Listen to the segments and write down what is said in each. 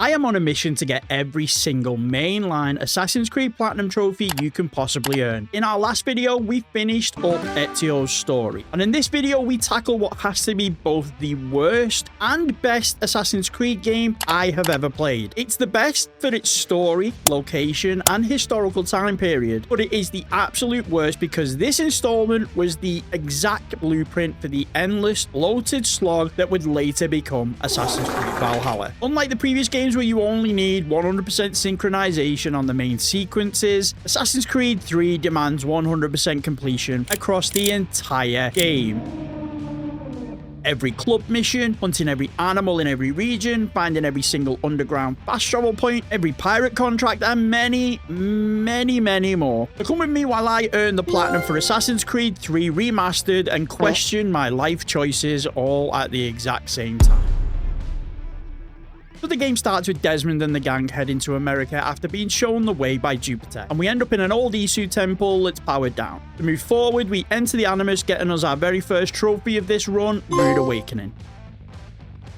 I am on a mission to get every single mainline Assassin's Creed Platinum trophy you can possibly earn. In our last video, we finished up Ezio's story, and in this video, we tackle what has to be both the worst and best Assassin's Creed game I have ever played. It's the best for its story, location, and historical time period, but it is the absolute worst because this installment was the exact blueprint for the endless, bloated slog that would later become Assassin's Creed Valhalla. Unlike the previous games where you only need 100% synchronization on the main sequences, Assassin's Creed 3 demands 100% completion across the entire game. Every club mission, hunting every animal in every region, finding every single underground fast travel point, every pirate contract, and many more. So come with me while I earn the platinum for Assassin's Creed 3 Remastered and question my life choices all at the exact same time. So the game starts with Desmond and the gang heading to America after being shown the way by Jupiter, and we end up in an old Isu temple that's powered down. To move forward, we enter the Animus, getting us our very first trophy of this run, Rude Awakening.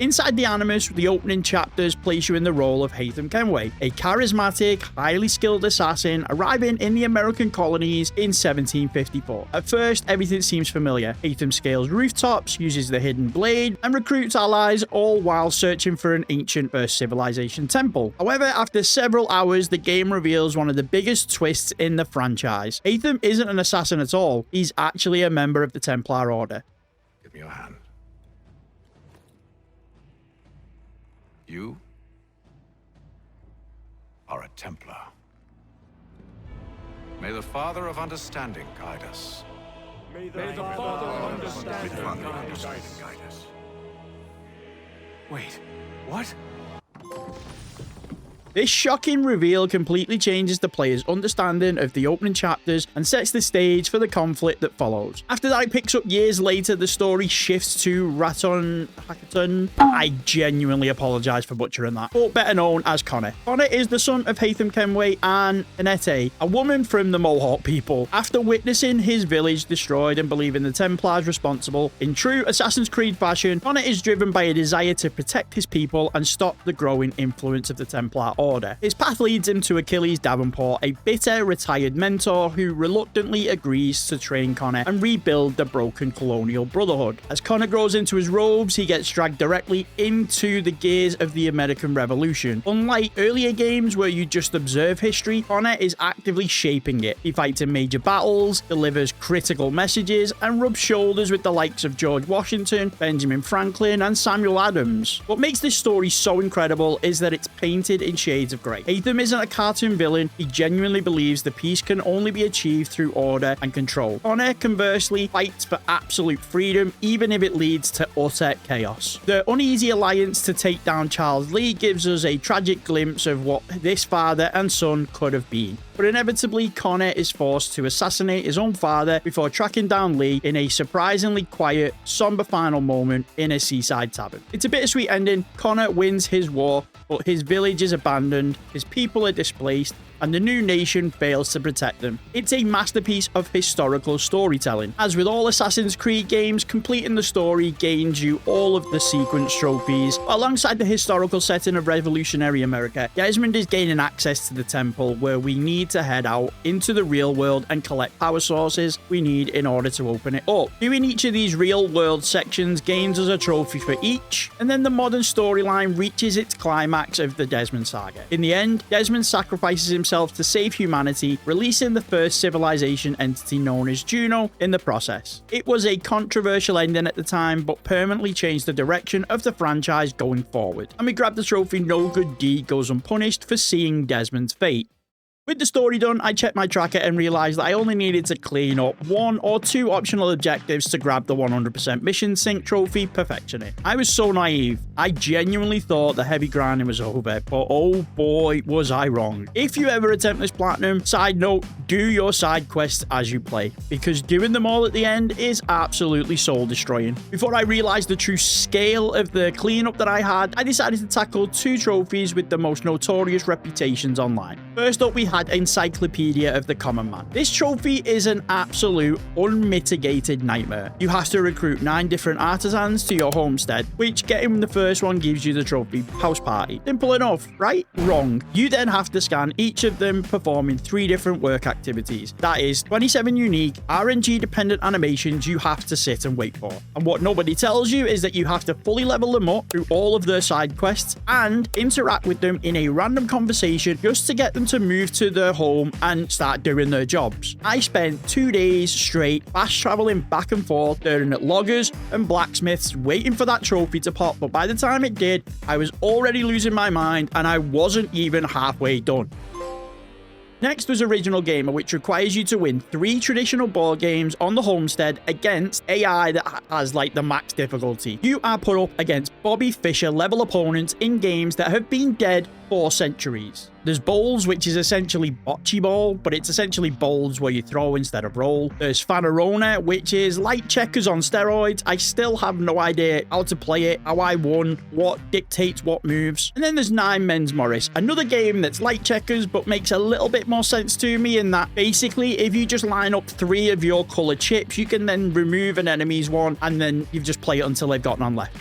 Inside the Animus, the opening chapters place you in the role of Haytham Kenway, a charismatic, highly skilled assassin arriving in the American colonies in 1754. At first, everything seems familiar. Haytham scales rooftops, uses the hidden blade, and recruits allies, all while searching for an ancient First Civilization temple. However, after several hours, the game reveals one of the biggest twists in the franchise. Haytham isn't an assassin at all. He's actually a member of the Templar Order. Give me your hand. You are a Templar. May the Father of Understanding guide us. May the Father of Understanding guide us. Wait, what? This shocking reveal completely changes the player's understanding of the opening chapters and sets the stage for the conflict that follows. After that, it picks up years later. The story shifts to Raton Hackaton. I genuinely apologize for butchering that, but better known as Connor. Connor is the son of Haytham Kenway and Annette, a woman from the Mohawk people. After witnessing his village destroyed and believing the Templars responsible, in true Assassin's Creed fashion, Connor is driven by a desire to protect his people and stop the growing influence of the Templar Order. His path leads him to Achilles Davenport, a bitter retired mentor who reluctantly agrees to train Connor and rebuild the broken colonial brotherhood. As Connor grows into his robes, he gets dragged directly into the gears of the American Revolution. Unlike earlier games where you just observe history, Connor is actively shaping it. He fights in major battles, delivers critical messages, and rubs shoulders with the likes of George Washington, Benjamin Franklin, and Samuel Adams. What makes this story so incredible is that it's painted in shades of grey. Haytham isn't a cartoon villain. He genuinely believes the peace can only be achieved through order and control. Connor, conversely, fights for absolute freedom, even if it leads to utter chaos. The uneasy alliance to take down Charles Lee gives us a tragic glimpse of what this father and son could have been. But inevitably, Connor is forced to assassinate his own father before tracking down Lee in a surprisingly quiet, somber final moment in a seaside tavern. It's a bittersweet ending. Connor wins his war, but his village is abandoned, his people are displaced, and the new nation fails to protect them. It's a masterpiece of historical storytelling. As with all Assassin's Creed games, completing the story gains you all of the sequence trophies. Alongside the historical setting of revolutionary America, Desmond is gaining access to the temple where we need to head out into the real world and collect power sources we need in order to open it up. Doing each of these real world sections gains us a trophy for each, and then the modern storyline reaches its climax of the Desmond saga. In the end, Desmond sacrifices himself to save humanity, releasing the first civilization entity known as Juno in the process. It was a controversial ending at the time, but permanently changed the direction of the franchise going forward. And we grab the trophy No Good Deed Goes Unpunished for seeing Desmond's fate. With the story done, I checked my tracker and realized that I only needed to clean up 1 or 2 optional objectives to grab the 100% mission sync trophy, perfecting it. I was so naive. I genuinely thought the heavy grinding was over, but oh boy, was I wrong. If you ever attempt this platinum, side note, do your side quests as you play, because doing them all at the end is absolutely soul destroying. Before I realized the true scale of the cleanup that I had, I decided to tackle 2 trophies with the most notorious reputations online. First up, we had Encyclopedia of the Common Man. This trophy is an absolute unmitigated nightmare. You have to recruit 9 different artisans to your homestead, which getting the first one gives you the trophy house party. Simple enough, right? Wrong. You then have to scan each of them, performing 3 different work activities. That is 27 unique RNG dependent animations you have to sit and wait for. And what nobody tells you is that you have to fully level them up through all of their side quests and interact with them in a random conversation just to get them to move to their home and start doing their jobs. I spent 2 days straight fast traveling back and forth, staring at loggers and blacksmiths waiting for that trophy to pop, but by the time it did, I was already losing my mind and I wasn't even halfway done. Next was Original Gamer, which requires you to win 3 traditional board games on the homestead against AI that has like the max difficulty. You are put up against Bobby Fischer level opponents in games that have been dead for centuries. There's bowls, which is essentially bocce ball, but it's essentially bowls where you throw instead of roll. There's Fanarona, which is like checkers on steroids. I still have no idea how to play it, how I won, what dictates what moves. And then there's 9 Men's Morris, another game that's like checkers, but makes a little bit more sense to me in that basically if you just line up 3 of your colored chips, you can then remove an enemy's one, and then you just play it until they've got none left.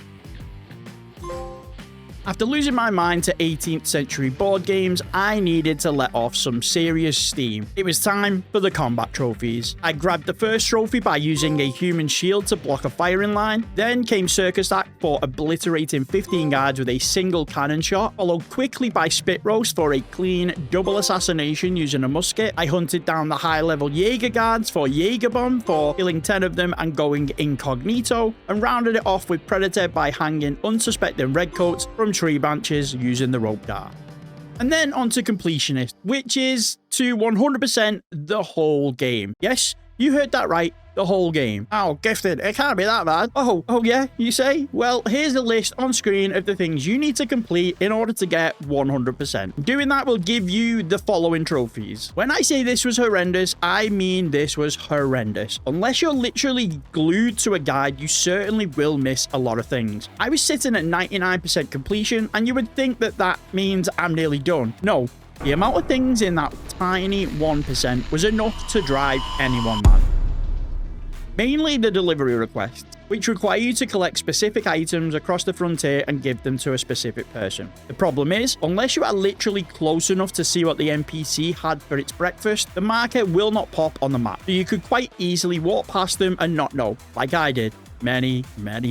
After losing my mind to 18th century board games, I needed to let off some serious steam. It was time for the combat trophies. I grabbed the first trophy by using a human shield to block a firing line. Then came Circus Act for obliterating 15 guards with a single cannon shot, followed quickly by Spit Roast for a clean double assassination using a musket. I hunted down the high level Jaeger guards for Jaeger Bomb for killing 10 of them and going incognito, and rounded it off with Predator by hanging unsuspecting redcoats from tree branches using the rope dart. And then on to Completionist, which is to 100% the whole game. Yes, you heard that right. The whole game. Oh, gifted. It can't be that bad. Oh yeah, you say? Well, here's a list on screen of the things you need to complete in order to get 100%. Doing that will give you the following trophies. When I say this was horrendous, I mean this was horrendous. Unless you're literally glued to a guide, you certainly will miss a lot of things. I was sitting at 99% completion, and you would think that that means I'm nearly done. No. The amount of things in that tiny 1% was enough to drive anyone mad. Mainly the delivery requests, which require you to collect specific items across the frontier and give them to a specific person. The problem is, unless you are literally close enough to see what the NPC had for its breakfast, the marker will not pop on the map. So you could quite easily walk past them and not know, like I did many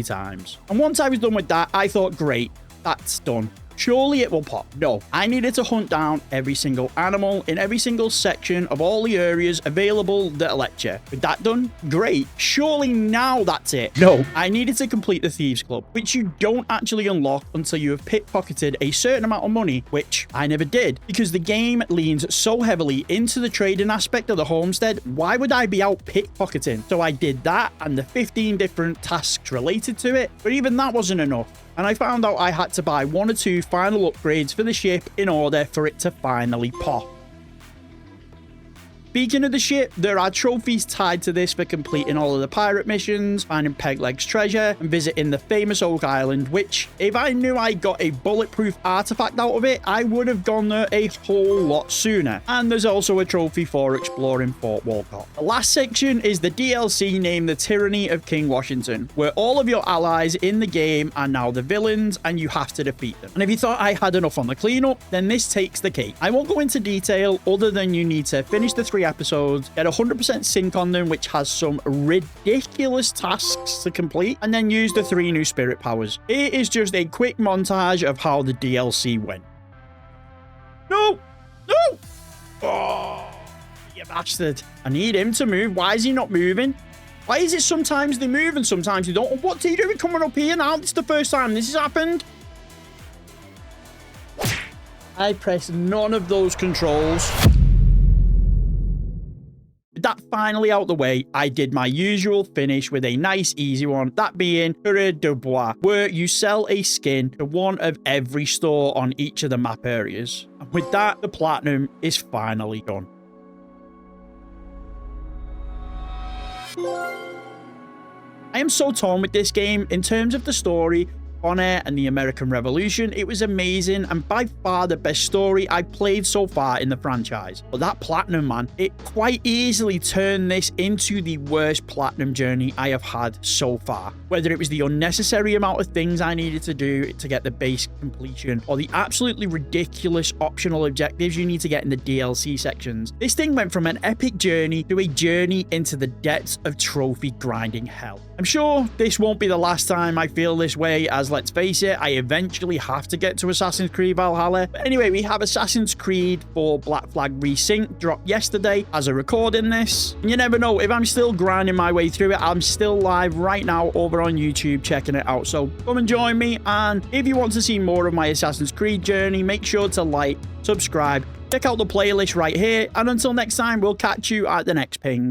times. And once I was done with that, I thought, great, that's done. Surely it will pop. No, I needed to hunt down every single animal in every single section of all the areas available that let you. With that done, great. Surely now that's it. No, I needed to complete the Thieves Club, which you don't actually unlock until you have pickpocketed a certain amount of money, which I never did, because the game leans so heavily into the trading aspect of the homestead. Why would I be out pickpocketing? So I did that and the 15 different tasks related to it, but even that wasn't enough. And I found out I had to buy 1 or 2 final upgrades for the ship in order for it to finally pop. Speaking of the ship, there are trophies tied to this for completing all of the pirate missions, finding Pegleg's treasure, and visiting the famous Oak Island, which, if I knew I got a bulletproof artifact out of it, I would have gone there a whole lot sooner. And there's also a trophy for exploring Fort Walcott. The last section is the DLC named The Tyranny of King Washington, where all of your allies in the game are now the villains and you have to defeat them. And if you thought I had enough on the cleanup, then this takes the cake. I won't go into detail other than you need to finish the 3 episodes, get 100% sync on them, which has some ridiculous tasks to complete, and then use the 3 new spirit powers. It is just a quick montage of how the DLC went. No! No! Oh, you bastard. I need him to move. Why is he not moving? Why is it sometimes they move and sometimes they don't? What's he doing coming up here now? This is the first time this has happened. I pressed none of those controls. With that finally out the way, I did my usual finish with a nice easy one, that being Coureur de Bois, where you sell a skin to one of every store on each of the map areas. And with that, the platinum is finally done. I am so torn with this game. In terms of the story, Bonnet and the American Revolution. It was amazing and by far the best story I played so far in the franchise. But that platinum, man, it quite easily turned this into the worst platinum journey I have had so far. Whether it was the unnecessary amount of things I needed to do to get the base completion, or the absolutely ridiculous optional objectives you need to get in the DLC sections. This thing went from an epic journey to a journey into the depths of trophy grinding hell. I'm sure this won't be the last time I feel this way, as let's face it, I eventually have to get to Assassin's Creed Valhalla. But anyway, we have Assassin's Creed 4 Black Flag Resync dropped yesterday as I recording this. And you never know, if I'm still grinding my way through it, I'm still live right now over on YouTube checking it out. So come and join me, and if you want to see more of my Assassin's Creed journey, make sure to like, subscribe, check out the playlist right here, and until next time, we'll catch you at the next ping.